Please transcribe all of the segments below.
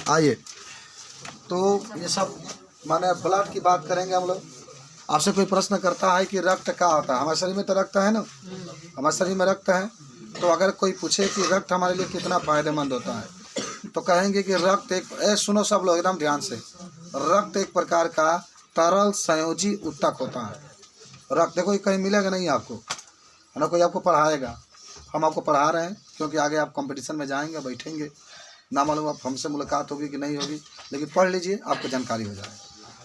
आइए, तो ये सब माने ब्लड की बात करेंगे हम लोग। आपसे कोई प्रश्न करता है कि रक्त क्या होता है? हमारे शरीर में तो रक्त है ना, हमारे शरीर में रक्त है। तो अगर कोई पूछे कि रक्त हमारे लिए कितना फायदेमंद होता है, तो कहेंगे कि रक्त एक सुनो सब लोग एकदम ध्यान से, रक्त एक प्रकार का तरल संयोजी उत्तक होता है। रक्त देखो, ये कहीं मिलेगा नहीं आपको, है ना, कोई आपको पढ़ाएगा। हम आपको पढ़ा रहे हैं क्योंकि आगे आप कंपटीशन में जाएंगे, बैठेंगे, ना मालूम आप हमसे मुलाकात होगी कि नहीं होगी, लेकिन पढ़ लीजिए, आपको जानकारी हो जाए।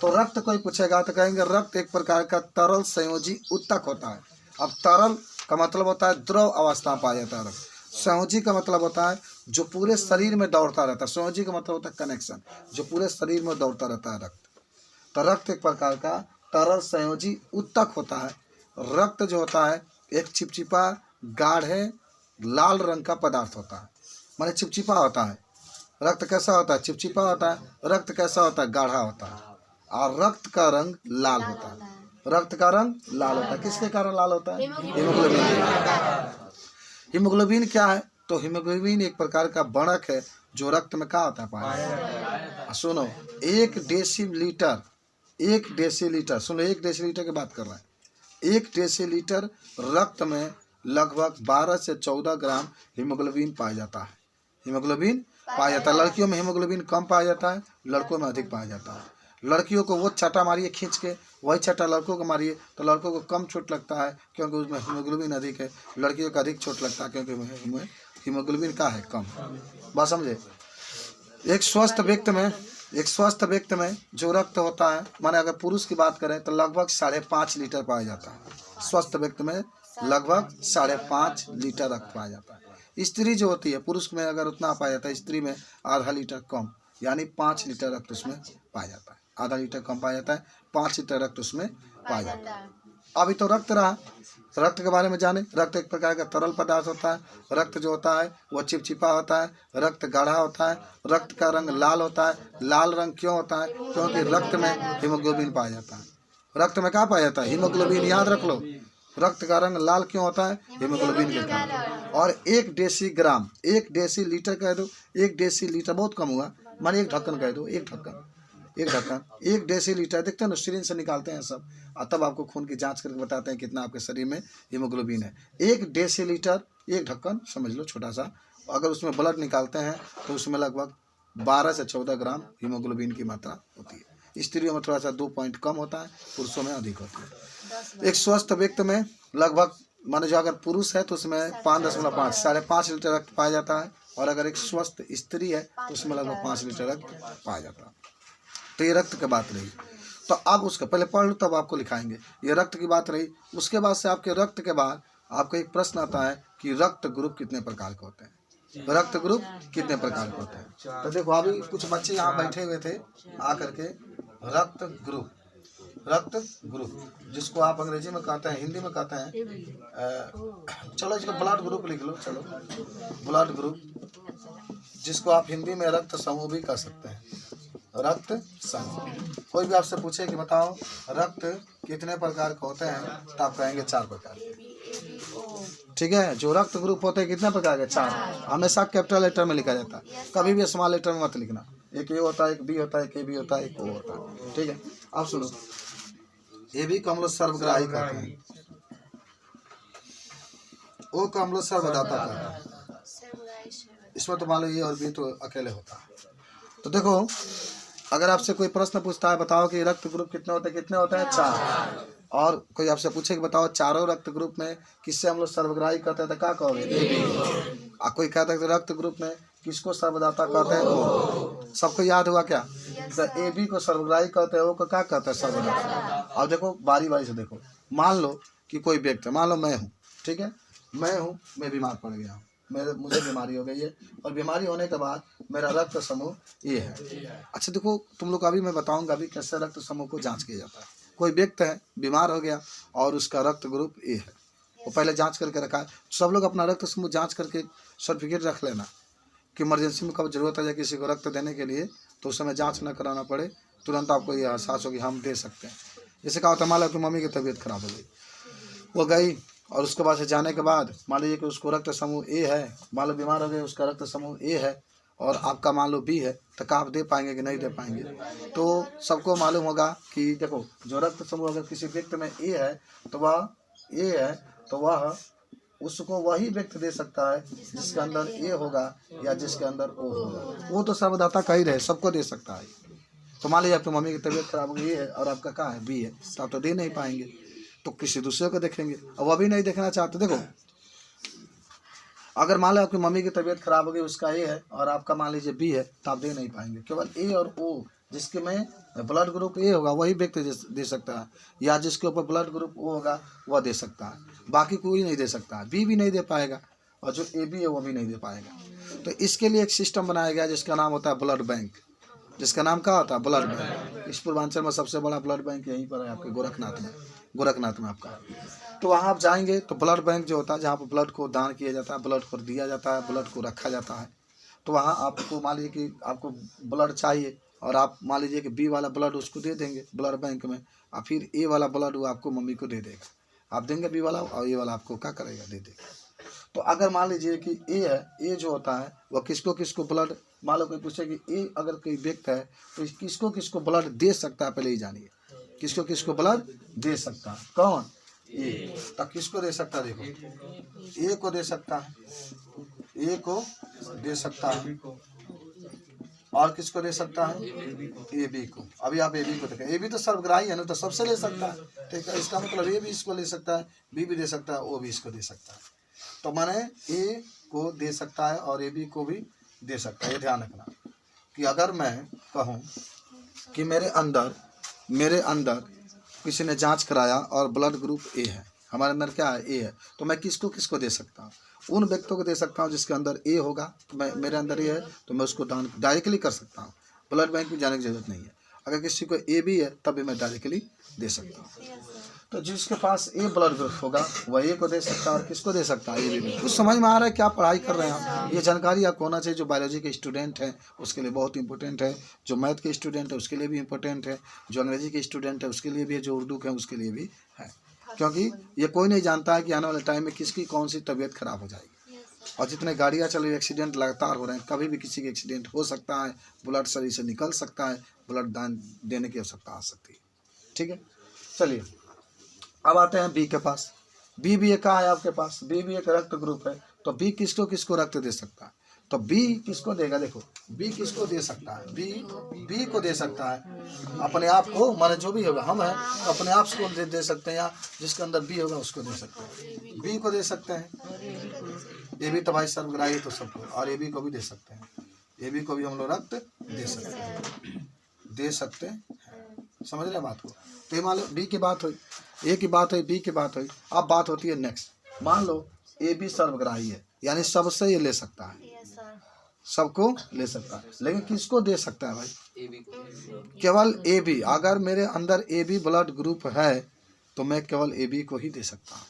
तो रक्त कोई पूछेगा तो कहेंगे रक्त एक प्रकार का तरल संयोजी उत्तक होता है। अब तरल का मतलब होता है द्रव अवस्था में पाया जाता है रक्त। संयोजी का मतलब होता है जो पूरे शरीर में दौड़ता रहता है। संयोजी का मतलब होता है कनेक्शन, जो पूरे शरीर में दौड़ता रहता है रक्त। तो रक्त एक प्रकार का तरल संयोजी उत्तक होता है। रक्त जो होता है एक चिपचिपा गाढ़े लाल रंग का पदार्थ होता है, माने चिपचिपा होता है। रक्त कैसा होता है? चिपचिपा होता है। रक्त कैसा होता है? गाढ़ा होता है। और रक्त का रंग लाल होता है। रक्त का रंग लाल होता है। किसके कारण लाल होता है? हीमोग्लोबिन के कारण। हीमोग्लोबिन क्या है? तो हीमोग्लोबिन एक प्रकार का बढ़क है जो रक्त में क्या होता है? पाया। सुनो, 1 डेसीलीटर, 1 डेसीलीटर, सुनो, 1 डेसीलीटर की बात कर रहे हैं। 1 डेसीलीटर रक्त में लगभग 12 से 14 ग्राम हीमोग्लोबिन पाया जाता है। हीमोग्लोबिन पाया जाता है। लड़कियों में हीमोग्लोबिन कम पाया जाता है, लड़कों में अधिक पाया जाता है। लड़कियों को वो छटा मारिए खींच के, वही छटा लड़कों को मारिए तो लड़कों को कम चोट लगता है क्योंकि उसमें हीमोग्लोबिन अधिक है। लड़कियों को अधिक चोट लगता है क्योंकि हीमोग्लोबिन का है कम। बात समझे? एक स्वस्थ व्यक्ति में जो रक्त होता है, माने अगर पुरुष की बात करें तो लगभग 5.5 लीटर पाया जाता है। स्वस्थ व्यक्ति में लगभग 5.5 लीटर रक्त पाया जाता है। स्त्री जो होती है, पुरुष में अगर उतना पाया जाता है, स्त्री में आधा लीटर कम, यानी 5 लीटर रक्त उसमें पाया जाता है। आधा लीटर कम पाया जाता है, 5 लीटर रक्त उसमें पाया जाता है। अभी तो रक्त रहा, रक्त के बारे में जाने। रक्त एक प्रकार का तरल पदार्थ होता है। रक्त जो होता है वह चिपचिपा होता है। रक्त गाढ़ा होता है। रक्त का रंग लाल होता है। लाल रंग क्यों होता है? क्योंकि रक्त में हीमोग्लोबिन पाया जाता है। रक्त में क्या पाया जाता है? हीमोग्लोबिन। याद रख लो, रक्त का रंग लाल क्यों होता है? हीमोग्लोबिन के कारण। और 1 डेसीग्राम, 1 डेसीलीटर कह दो, 1 डेसीलीटर बहुत कम हुआ, माने 1 ढक्कन कह दो, 1 ढक्कन, 1 डेसीलीटर। देखते हैं ना, सिरिंज से निकालते हैं सब, और तब आपको खून की जांच करके बताते हैं कितना आपके शरीर में हीमोग्लोबिन है। 1 डेसीलीटर, 1 ढक्कन समझ लो छोटा सा। अगर उसमें ब्लड निकालते हैं तो उसमें लगभग 12 से 14 ग्राम हीमोग्लोबिन की मात्रा होती है। स्त्रियों में थोड़ा सा 2 पॉइंट कम होता है, पुरुषों में अधिक होती है। एक स्वस्थ व्यक्ति में लगभग, माने जो अगर पुरुष है तो उसमें 5.5, 5.5 लीटर रक्त पाया जाता है। और अगर एक स्वस्थ स्त्री है तो उसमें लगभग 5 लीटर रक्त पाया जाता है। तो ये रक्त की बात रही। तो अब उसका पहले पढ़ लो तब आपको लिखाएंगे। ये रक्त की बात रही। उसके बाद से आपके रक्त के बाद आपका एक प्रश्न आता है कि रक्त ग्रुप कितने प्रकार के होते हैं? रक्त ग्रुप कितने प्रकार के होते हैं? तो देखो, अभी कुछ बच्चे यहाँ बैठे हुए थे आकर के, रक्त ग्रुप, रक्त ग्रुप जिसको आप अंग्रेजी में कहते हैं, हिंदी में कहते हैं, चलो इसको ब्लड ग्रुप लिख लो। चलो, ब्लड ग्रुप, जिसको आप हिंदी में रक्त समूह भी कह सकते हैं। रक्त समूह। कोई भी आपसे पूछे कि बताओ रक्त कितने प्रकार के होते हैं, तो आप कहेंगे 4 प्रकार के। ठीक है, जो रक्त ग्रुप होते हैं कितने प्रकार के? 4। हमेशा कैपिटल लेटर में लिखा जाता है, कभी भी स्मॉल लेटर में मत लिखना। एक ए होता है, एक बी होता है, एक ए बी होता है, एक ओ होता है। ठीक है, अब सुनो, ए बी को हम लोग सर्वग्राही कहते हैं, ओ को हम लोग सर्वदाता कहते हैं। इसमें तो मान लो ए और बी तो अकेले होता है। तो देखो, अगर आपसे कोई प्रश्न पूछता है बताओ कि रक्त ग्रुप कितने होते हैं, कितने होते हैं? 4। और कोई आपसे पूछे कि बताओ चारों रक्त ग्रुप में किससे हम लोग सर्वग्राही कहते हैं, तो क्या कहोगे? और कोई कहता है कि रक्त ग्रुप में किसको सर्वदाता कहते हैं? ओ। सबको याद हुआ क्या? तो ए बी को सर्वग्राही कहते हैं, ओ को क्या कहते हैं? सर्वदाता। अब देखो, बारी बारी से देखो। मान लो कि कोई व्यक्ति, मान लो मैं हूँ, ठीक है, मैं बीमार पड़ गया हूँ, मुझे बीमारी हो गई है, और बीमारी होने के बाद मेरा रक्त समूह ये है। अच्छा देखो, तुम लोग अभी मैं बताऊंगा अभी कैसे रक्त समूह को जांच किया जाता है। कोई व्यक्ति है, बीमार हो गया और उसका रक्त ग्रुप ए है, वो पहले जांच करके रखा है। सब लोग अपना रक्त समूह जांच करके सर्टिफिकेट रख लेना कि इमरजेंसी में कब जरूरत आ जाए किसी को रक्त देने के लिए, तो उस समय जाँच न कराना पड़े, तुरंत आपको ये एहसास हो कि हम दे सकते हैं। जैसे कहा होता है, मान लो कि मम्मी की तबीयत खराब हो गई, वो गई, और उसके बाद से जाने के बाद मान लीजिए कि उसको रक्त समूह ए है, मान लो बीमार हो गए, उसका रक्त समूह ए है, और आपका मान लो बी है, तो क्या आप दे पाएंगे कि नहीं दे पाएंगे? तो सबको मालूम होगा कि देखो, जो रक्त समूह अगर किसी व्यक्ति में ए है तो वह ए है, तो वह उसको वही व्यक्ति दे सकता है जिसके अंदर ए होगा या जिसके अंदर ओ होगा। वो तो सर्वदाता का ही रहे, सबको दे सकता है। तो मान लीजिए आपकी मम्मी की तबीयत खराब हो गई है और आपका क्या है, बी है, तो आप तो दे नहीं पाएंगे, तो किसी दूसरे को देखेंगे। और वह भी नहीं देखना चाहते। देखो, अगर मान लो आपकी मम्मी की तबीयत खराब हो गई, उसका ए है और आपका मान लीजिए बी है, तो आप दे नहीं पाएंगे। केवल ए और ओ, जिसके में ब्लड ग्रुप ए होगा वही व्यक्ति दे सकता है, या जिसके ऊपर ब्लड ग्रुप ओ होगा वह दे सकता है, बाकी कोई नहीं दे सकता है। बी भी नहीं दे पाएगा और जो ए बी है वो भी नहीं दे पाएगा। तो इसके लिए एक सिस्टम बनाया गया जिसका नाम होता है ब्लड बैंक। जिसका नाम क्या होता है? Blood bank. इस पूर्वांचल में सबसे बड़ा ब्लड बैंक यहीं पर है, आपके गोरखनाथ में आपका। तो वहाँ आप जाएंगे तो ब्लड बैंक जो होता है, जहाँ पर ब्लड को दान किया जाता है, ब्लड को दिया जाता है, ब्लड को रखा जाता है। तो वहाँ आपको मान लीजिए कि आपको ब्लड चाहिए और आप मान लीजिए कि बी वाला ब्लड उसको दे देंगे ब्लड बैंक में, और फिर ए वाला ब्लड वो आपको मम्मी को दे देगा। आप देंगे बी वाला और ए वाला आपको क्या करेगा, दे देगा। तो अगर मान लीजिए कि ए है, ए जो होता है वह किसको किसको ब्लड, मान लो कोई पूछे कि ए अगर कोई व्यक्ति है तो किसको किसको ब्लड दे सकता है, पहले ही जानिए किसको किसको ब्लड दे सकता है। कौन? ए। तो किसको दे सकता है? देखो, ए को दे सकता है, ए को दे सकता है, और किसको दे सकता है? ए बी को। अभी आप ए बी को देखें, ए बी तो सर्वग्राही है ना, तो सबसे ले सकता है। ठीक है, इसका मतलब ए भी इसको ले सकता है, बी भी दे सकता है, ओ भी इसको दे सकता है। तो माने ए को दे सकता है और ए बी को भी दे सकता है। ये ध्यान रखना कि अगर मैं कहूँ कि मेरे अंदर किसी ने जांच कराया और ब्लड ग्रुप ए है, हमारे अंदर क्या है? ए है, तो मैं किसको किसको दे सकता हूँ? उन व्यक्तियों को दे सकता हूँ जिसके अंदर ए होगा, तो मैं मेरे अंदर ए है तो मैं उसको दान डायरेक्टली कर सकता हूँ, ब्लड बैंक में जाने की जरूरत नहीं है। अगर किसी को ए बी है तब भी मैं डायरेक्टली दे सकता हूँ। तो जिसके पास ए ब्लड ग्रुप होगा वह ए को दे सकता है और किसको दे सकता है? A B. कुछ समझ में आ रहा है क्या पढ़ाई कर रहे हैं आप? ये जानकारी आपको होना चाहिए। जो बायोलॉजी के स्टूडेंट हैं उसके लिए बहुत इंपॉर्टेंट है, जो मैथ के स्टूडेंट है उसके लिए भी इंपॉर्टेंट है, जो अंग्रेजी के स्टूडेंट है उसके लिए भी है, जो उर्दू के हैं उसके लिए भी है। क्योंकि ये कोई नहीं जानता है कि आने वाले टाइम में किसकी कौन सी तबीयत खराब हो जाएगी। और जितने गाड़ियाँ चल रही, एक्सीडेंट लगातार हो रहे हैं, कभी भी किसी के एक्सीडेंट हो सकता है, ब्लड शरीर से निकल सकता है, ब्लड दान देने की आवश्यकता आ सकती है। ठीक है, चलिए अब आते हैं बी के पास। बी भी एक है आपके पास, बी भी एक रक्त ग्रुप है। तो बी किसको किसको रक्त दे सकता है? तो बी किसको देगा? देखो, बी किसको दे सकता है? बी को दे सकता है अपने आप को, माने जो भी होगा, हम हैं तो अपने आप को दे सकते हैं, या जिसके अंदर बी होगा उसको दे सकते हैं। बी को दे सकते हैं, ए बी तो भाई सर्वग्राही तो सबको, और ए बी को भी दे सकते हैं। ए बी को भी हम लोग रक्त दे सकते हैं। समझ रहे बात को? तो ये मान लो बी की बात हुई, ए की बात हुई, बी की बात हुई। अब बात होती है नेक्स्ट। मान लो ए बी सर्वग्राही है, यानी सबसे ये ले सकता है, सबको ले सकता है, लेकिन किसको दे सकता है भाई? केवल ए बी। अगर मेरे अंदर ए बी ब्लड ग्रुप है तो मैं केवल ए बी को ही दे सकता हूँ।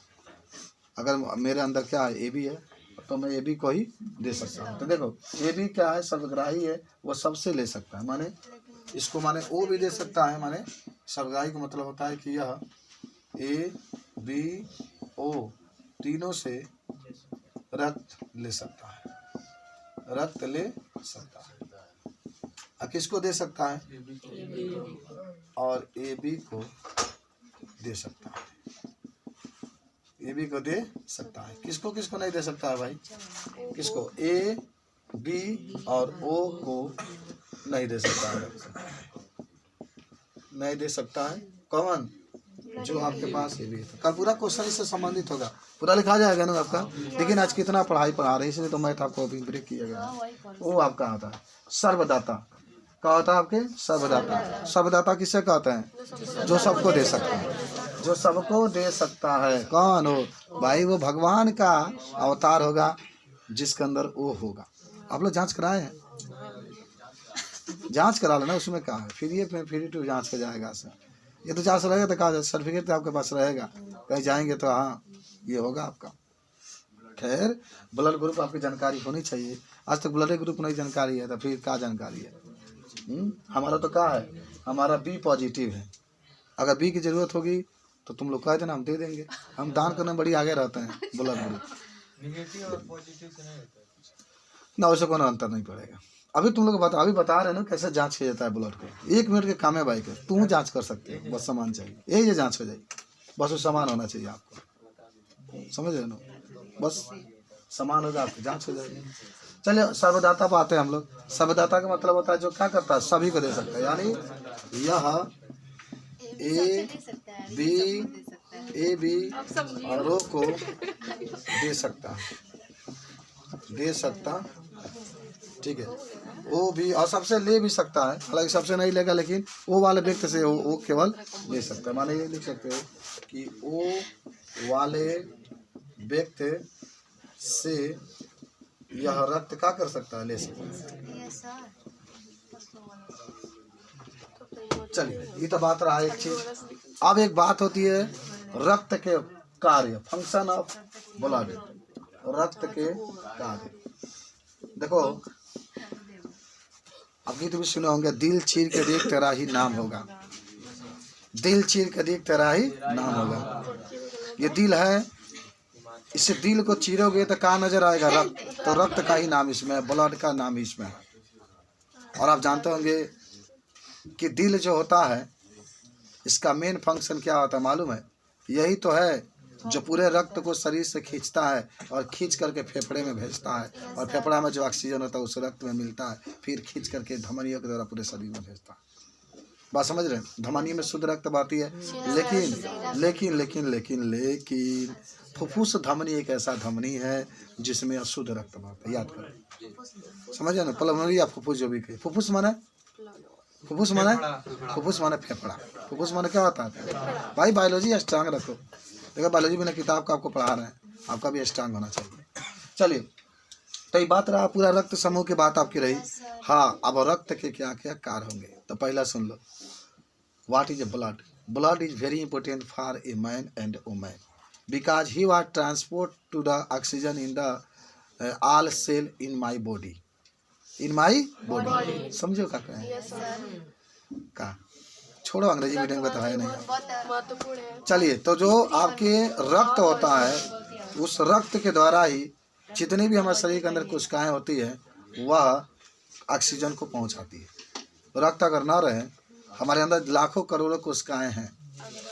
अगर मेरे अंदर क्या है? ए बी है, तो मैं ए बी को ही दे सकता हूँ। तो देखो, ए बी क्या है? सर्वग्राही है, वो सबसे ले सकता है। माने इसको माने ओ भी दे सकता है। माने सर्वग्राही का मतलब होता है कि यह ए बी ओ तीनों से रक्त ले सकता है, रक्त ले सकता है। और किसको दे सकता है? और ए बी को दे सकता है, ए बी को दे सकता है। किसको किसको नहीं दे सकता है भाई? किसको? ए बी और ओ को नहीं दे सकता है, नहीं दे सकता है। कौन? जो आपके पास ए बी है। कल पूरा क्वेश्चन इससे संबंधित होगा, पूरा लिखा जाएगा ना आपका। लेकिन आज कितना पढ़ाई पढ़ा रहे हैं, इसलिए तो मैथ आपको अभी ब्रेक किया गया। वो आपका आता है सर्वदाता। क्या होता है आपके? सर्वदाता। सर्वदाता किसे कहते हैं? जो सबको दे सकता है, जो सबको दे सकता है। कौन हो भाई? वो भगवान का अवतार होगा जिसके अंदर वो होगा। आप लोग जांच कराए हैं? जांच करा लेना, उसमें क्या है? फ्री टू जांच का जाएगा सर। ये तो जांच रहेगा तो कहा सर्टिफिकेट तो आपके पास रहेगा, कहीं जाएंगे तो हाँ ये होगा आपका। खैर, ब्लड ग्रुप आपकी जानकारी होनी चाहिए। आज तक ब्लड ग्रुप नहीं जानकारी है तो फिर क्या जानकारी है? हमारा तो क्या है? हमारा बी पॉजिटिव है। अगर बी की ज़रूरत होगी तो तुम लोग कह देना, हम दे देंगे। हम दान करने में बड़ी आगे रहते हैं। ब्लड ग्रुप नेगेटिव और पॉजिटिव से नहीं होता है ना, उससे कोई अंतर नहीं पड़ेगा। अभी तुम लोग अभी बता रहे हो ना कैसे जांच किया जाता है ब्लड को। 1 मिनट के काम है भाई के, तुम जांच कर सकते हो, बस सामान चाहिए, यही जांच हो जाएगी, बस वो सामान होना चाहिए आपको, समझ रहे ना, बस सामान होगा आपको जांच हो जाएगी। चलिए सर्वदाता पर आते हैं हम लोग। सर्वदाता का मतलब होता है जो क्या करता है, सभी को दे सकता है, यानी यह ए बी और ओ को दे सकता, ठीक है। वो भी और सबसे ले भी सकता है, हालांकि सबसे नहीं लेगा, लेकिन वो वाले व्यक्ति से वो केवल ले सकता है। माने ये लिख सकते हो कि वो वाले व्यक्ति से यह रक्त क्या कर सकता है, ले सकता है। चलिए ये तो बात रहा एक चीज। अब एक बात होती है रक्त के कार्य, फंक्शन ऑफ ब्लड, रक्त के कार्य। देखो अब गीत भी सुने होंगे, दिल चीर के देख तेरा ही नाम होगा, दिल चीर के देख तेरा ही नाम होगा। ये दिल है, इससे दिल को चीरोगे तो कहाँ नजर आएगा, रक्त, तो रक्त का ही नाम इसमें है, ब्लड का नाम इसमें है। और आप जानते होंगे कि दिल जो होता है इसका मेन फंक्शन क्या होता है मालूम है, यही तो है जो पूरे रक्त को शरीर से खींचता है और खींच करके फेफड़े में भेजता है, और फेफड़ा में जो ऑक्सीजन होता है उस रक्त में मिलता है, फिर खींच करके धमनियों के द्वारा पूरे शरीर में भेजता है। बात समझ रहे हैं, धमनी में शुद्ध रक्त बहती है, लेकिन फुफ्फुस धमनी एक ऐसा धमनी है जिसमें अशुद्ध रक्त बहता है, याद करो, समझे ना। पल्मोनरी या फुफ्फुस जो भी कहे, फुफ्फुस माने फेफड़ा, फुफ्फुस माने क्या होता है भाई, बायोलॉजी स्ट्रांग रखो, देखो बायोलॉजी में किताब का आपको पढ़ा रहे हैं, आपका भी स्ट्रांग होना चाहिए। चलिए तो ये बात रहा, पूरा रक्त समूह की बात आपकी रही। हाँ, अब रक्त के क्या क्या कार्य होंगे, तो पहला सुन लो, what is a blood. Blood is very important for a man and woman because he was transport to the oxygen in the all cell in my body, समझो क्या कहें का, छोड़ो अंग्रेजी मीडियम का तो है नहीं। चलिए तो जो आपके रक्त होता है, उस रक्त के द्वारा ही जितनी भी हमारे शरीर के अंदर कोशिकाएं होती है वह ऑक्सीजन को पहुंचाती है। रक्त अगर ना रहे, हमारे अंदर लाखों करोड़ों कोशिकाएं हैं,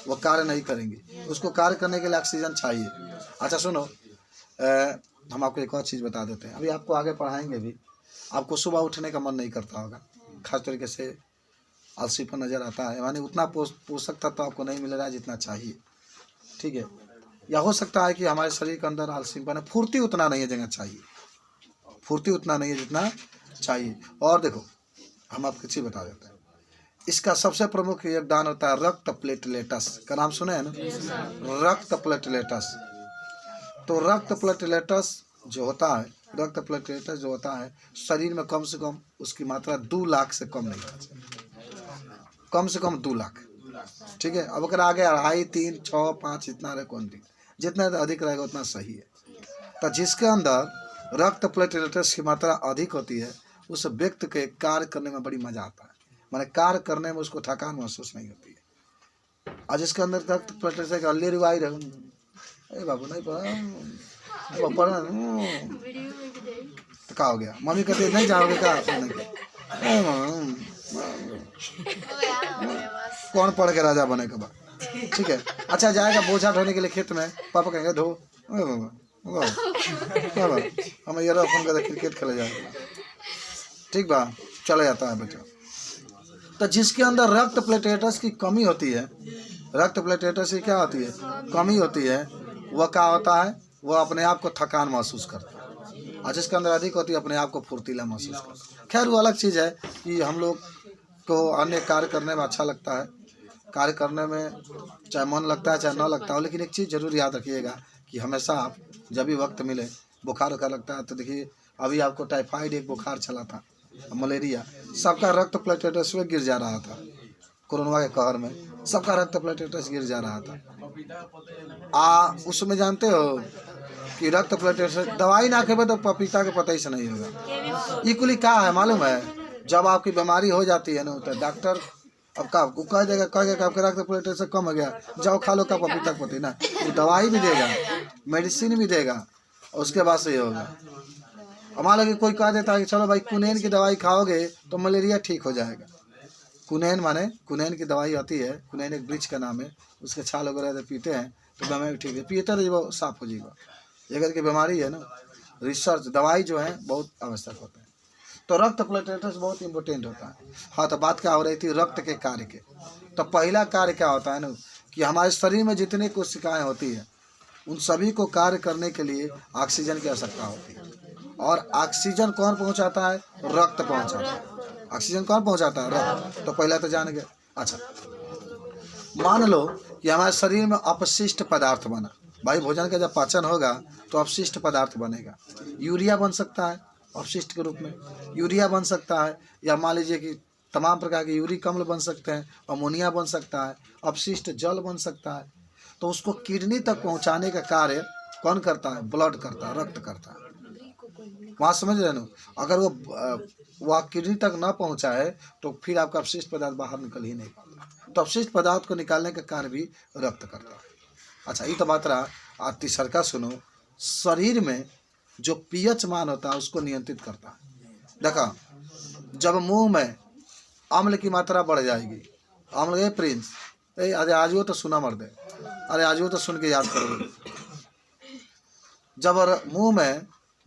वो कार्य नहीं करेंगी, उसको कार्य करने के लिए ऑक्सीजन चाहिए। अच्छा सुनो, हम आपको एक और चीज़ बता देते हैं, अभी आपको आगे पढ़ाएंगे भी। आपको सुबह उठने का मन नहीं करता होगा, खास तरीके से आलसीपन नज़र आता है, यानी उतना पोषक तत्व आपको नहीं मिल रहा है जितना चाहिए, ठीक है। या हो सकता है कि हमारे शरीर के अंदर आलसीपन है, फुर्ती उतना नहीं है जितना चाहिए, फुर्ती उतना नहीं है जितना चाहिए। और देखो हम आपको चीज़ बता देते हैं, इसका सबसे प्रमुख योगदान होता है रक्त प्लेटलेटस का नाम सुने हैं ना, रक्त प्लेटलेटस। तो रक्त प्लेटलेटस जो होता है, रक्त प्लेटलेटस जो होता है शरीर में कम से कम उसकी मात्रा 2 लाख से कम नहीं होना चाहिए, कम से कम 2 लाख, ठीक है। अब अगर आगे 2.5, 3, 6, 5 इतना रहे कौन दी, जितना अधिक रहेगा उतना सही है। तो जिसके अंदर रक्त प्लेटलेटस की मात्रा अधिक होती है उस व्यक्ति के कार्य करने में बड़ी मजा आता है, माने कार्य करने में उसको थकान महसूस नहीं होती है। और जिसके अंदर रक्त प्लेटलेटस का ले रिवाई रहे, अरे बाबू नहीं पढ़ा तो क्या हो गया, मम्मी कहते नहीं जाओगे क्या, कौन पढ़ के राजा बने के बाद, ठीक है। अच्छा जाएगा बोझा ढोने के लिए खेत में, पापा कहेंगे धो, हम ये फोन कर क्रिकेट खेले जाएगा, ठीक बा, चला जाता है बेटा। तो जिसके अंदर रक्त प्लेटलेटस की कमी होती है, रक्त प्लेटलेटस की क्या होती है, कमी होती है, वह क्या होता है, वह अपने आप को थकान महसूस करता है, और जिसके अंदर अधिक होती है अपने आप को फुर्तीला महसूस करता है। खैर वो अलग चीज़ है कि हम लोग को अन्य कार्य करने में अच्छा लगता है, कार्य करने में चाहे मन लगता है चाहे ना लगता हो, लेकिन एक चीज़ जरूर याद रखिएगा कि हमेशा आप जब भी वक्त मिले, बुखार वखार लगता है तो देखिए अभी आपको टाइफाइड एक बुखार चला था, मलेरिया, सबका रक्त प्लेटलेटस में गिर जा रहा था, कोरोना के कहर में सबका रक्त प्लेटलेटस गिर जा रहा था। उसमें जानते हो कि रक्त प्लेटलेटस दवाई ना खेबे तो पपीता के पता ही से नहीं होगा। इक्वली क्या है मालूम है, जब आपकी बीमारी हो जाती है ना तो डॉक्टर अब का कह देगा, कहेगा आपके रक्त प्लेटलेटस कम हो गया, जाओ खा लो का पपीता के पत्ती ना, वो दवाई भी देगा, मेडिसिन भी देगा, उसके बाद से ये होगा। मान लो कि कोई कह देता है कि चलो भाई कुनैन की दवाई खाओगे तो मलेरिया ठीक हो जाएगा। कुनैन माने कुनैन की दवाई आती है, कुनैन एक वृक्ष का नाम है, उसके छाल वगैरह पीते हैं तो बीमारी ठीक है, पीते तो वो साफ हो जाएगा। ये करके बीमारी है ना, रिसर्च दवाई जो है बहुत आवश्यक होता है। तो रक्त प्लेटलेट्स बहुत इंपॉर्टेंट होता है। हाँ, तो बात क्या हो रही थी रक्त के कार्य के। तो पहला कार्य क्या होता है ना कि हमारे शरीर में जितनी कोशिकाएं होती है उन सभी को कार्य करने के लिए ऑक्सीजन की आवश्यकता होती है। और ऑक्सीजन कौन पहुंचाता है? रक्त पहुंचाता है। ऑक्सीजन कौन पहुंचाता है? रक्त। तो पहला तो जान गए। अच्छा, मान लो कि हमारे शरीर में अपशिष्ट पदार्थ बना, भाई भोजन का जब पाचन होगा तो अपशिष्ट पदार्थ बनेगा। यूरिया बन सकता है अपशिष्ट के रूप में, यूरिया बन सकता है, या मान लीजिए कि तमाम प्रकार के यूरिक अम्ल बन सकते हैं, अमोनिया बन सकता है, अपशिष्ट जल बन सकता है। तो उसको किडनी तक पहुंचाने का कार्य कौन करता है? ब्लड करता है, रक्त करता है। वहाँ समझ रहे ना, अगर वह किडनी तक ना पहुंचाए तो फिर आपका अपशिष्ट पदार्थ बाहर निकल ही नहीं पाता। तो अपशिष्ट पदार्थ को निकालने का कार्य भी रक्त करता है। अच्छा, ये तो बात रहा। तीसरा का सुनो, शरीर में जो पीएच मान होता है उसको नियंत्रित करता है। देखा, जब मुंह में अम्ल की मात्रा बढ़ जाएगी, अम्ल ये प्रिंस, अरे आज वो तो सुना मर दे, अरे आज वो तो सुन के याद करोगे। जब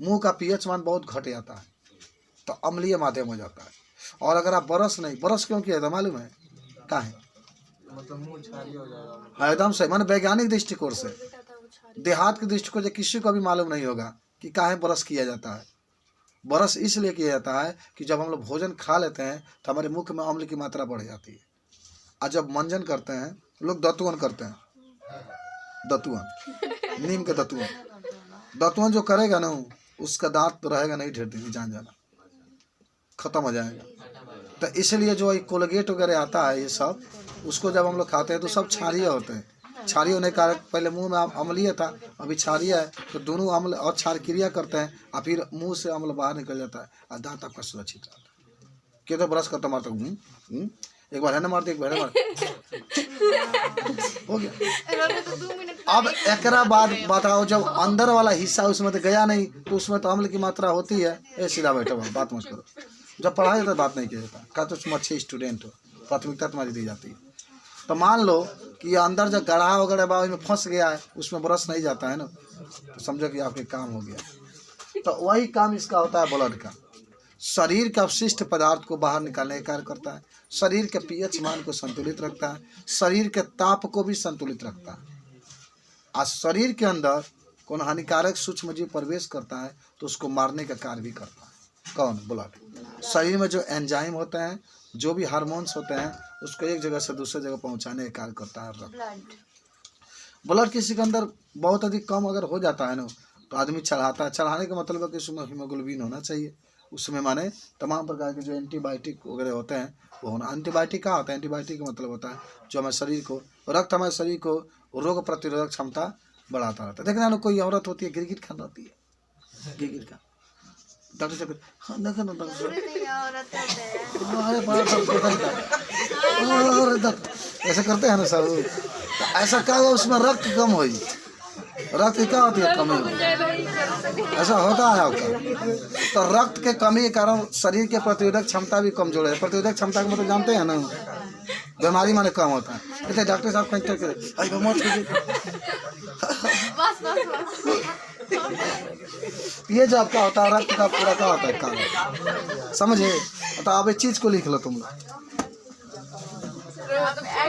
मुंह का पीएच मान बहुत घट जाता है तो अम्लीय माध्यम हो जाता है। और अगर आप बरस क्यों किया था मालूम है? क्या है? मतलब मुंह छारी हो जाएगा। हाँ, एकदम सही। माने वैज्ञानिक दृष्टिकोण से, देहात के दृष्टिकोण से किसी को भी मालूम नहीं होगा कि काहे ब्रश किया जाता है। ब्रश इसलिए किया जाता है कि जब हम लोग भोजन खा लेते हैं तो हमारे मुख में अम्ल की मात्रा बढ़ जाती है। और जब मंजन करते हैं लोग दतुअन करते हैं, दतुअन, नीम के दतुअन जो करेगा ना उसका दांत रहेगा नहीं ढेर दिन, जान जाना खत्म हो जाएगा। तो इसलिए जो कोलगेट वगैरह आता है ये सब, उसको जब हम लोग खाते हैं तो सब क्षारीय होते हैं। क्षारीय होने के कारण पहले मुंह में अम्लीय था, अभी क्षारीय है, तो दोनों अम्ल और क्षार क्रिया करते हैं और फिर मुंह से अम्ल बाहर निकल जाता है और दांत आपका सुरक्षित रहता है। क्यों? तो ब्रश करता मारता हूँ, एक बार है ना मारते, एक बार है मार हो गया। अब एकरा बाद बताओ, जब अंदर वाला हिस्सा उसमें तो गया नहीं तो उसमें तो अम्ल की मात्रा होती है। ए सीधा बैठो, बात मत करो। जब पढ़ाई जाता है बात नहीं किया जाता, क्या तो तुम अच्छे स्टूडेंट हो, प्राथमिकता तुम्हारी दी जाती है। तो मान लो कि अंदर जो गढ़ा वगैरह बा में फंस गया है, उसमें ब्रश नहीं जाता है ना, तो समझो कि आपके काम हो गया। तो वही काम इसका होता है ब्लड का। शरीर के अपशिष्ट पदार्थ को बाहर निकालने का कार्य करता है, शरीर के पीएच मान को संतुलित रखता है, शरीर के ताप को भी संतुलित रखता है। आज शरीर के अंदर कौन हानिकारक सूक्ष्म जीव प्रवेश करता है तो उसको मारने का कार्य भी करता है। कौन? ब्लड। शरीर में जो एंजाइम होते हैं, जो भी हार्मोन्स होते हैं, उसको एक जगह से दूसरे जगह पहुंचाने का कार्य करता है रक्त। ब्लड किसी के अंदर बहुत अधिक कम अगर हो जाता है ना तो आदमी चढ़ाता है। चढ़ाने का मतलब है कि उसमें हीमोग्लोबिन होना चाहिए, उसमें माने तमाम प्रकार के जो एंटीबायोटिक वगैरह होते हैं वो होना। एंटीबायोटिक क्या होता है? एंटीबायोटिक का मतलब होता है जो हमारे शरीर को, रक्त हमारे शरीर को रोग प्रतिरोधक क्षमता बढ़ाता रहता है। देखना ना, कोई औरत होती है गिरगिट खान रहती है, गिरगिट का डॉक्टर साहब, हाँ देखो ना डॉक्टर साहब, ऐसा करते हैं ना सब। तो ऐसा क्या हुआ? उसमें रक्त कम हुई, रक्त क्या होती है? कमी हुई, ऐसा होता है आपका। तो रक्त के कमी के कारण शरीर के प्रतिरोधक क्षमता भी कमजोर है। प्रतिरोधक क्षमता का मतलब जानते हैं ना, बीमारी माने कम होता है। तो डॉक्टर साहब कहीं ये जो आपका होता है रक्त का पूरा क्या होता है काम, समझे? तो आप एक चीज को लिख लो तुम।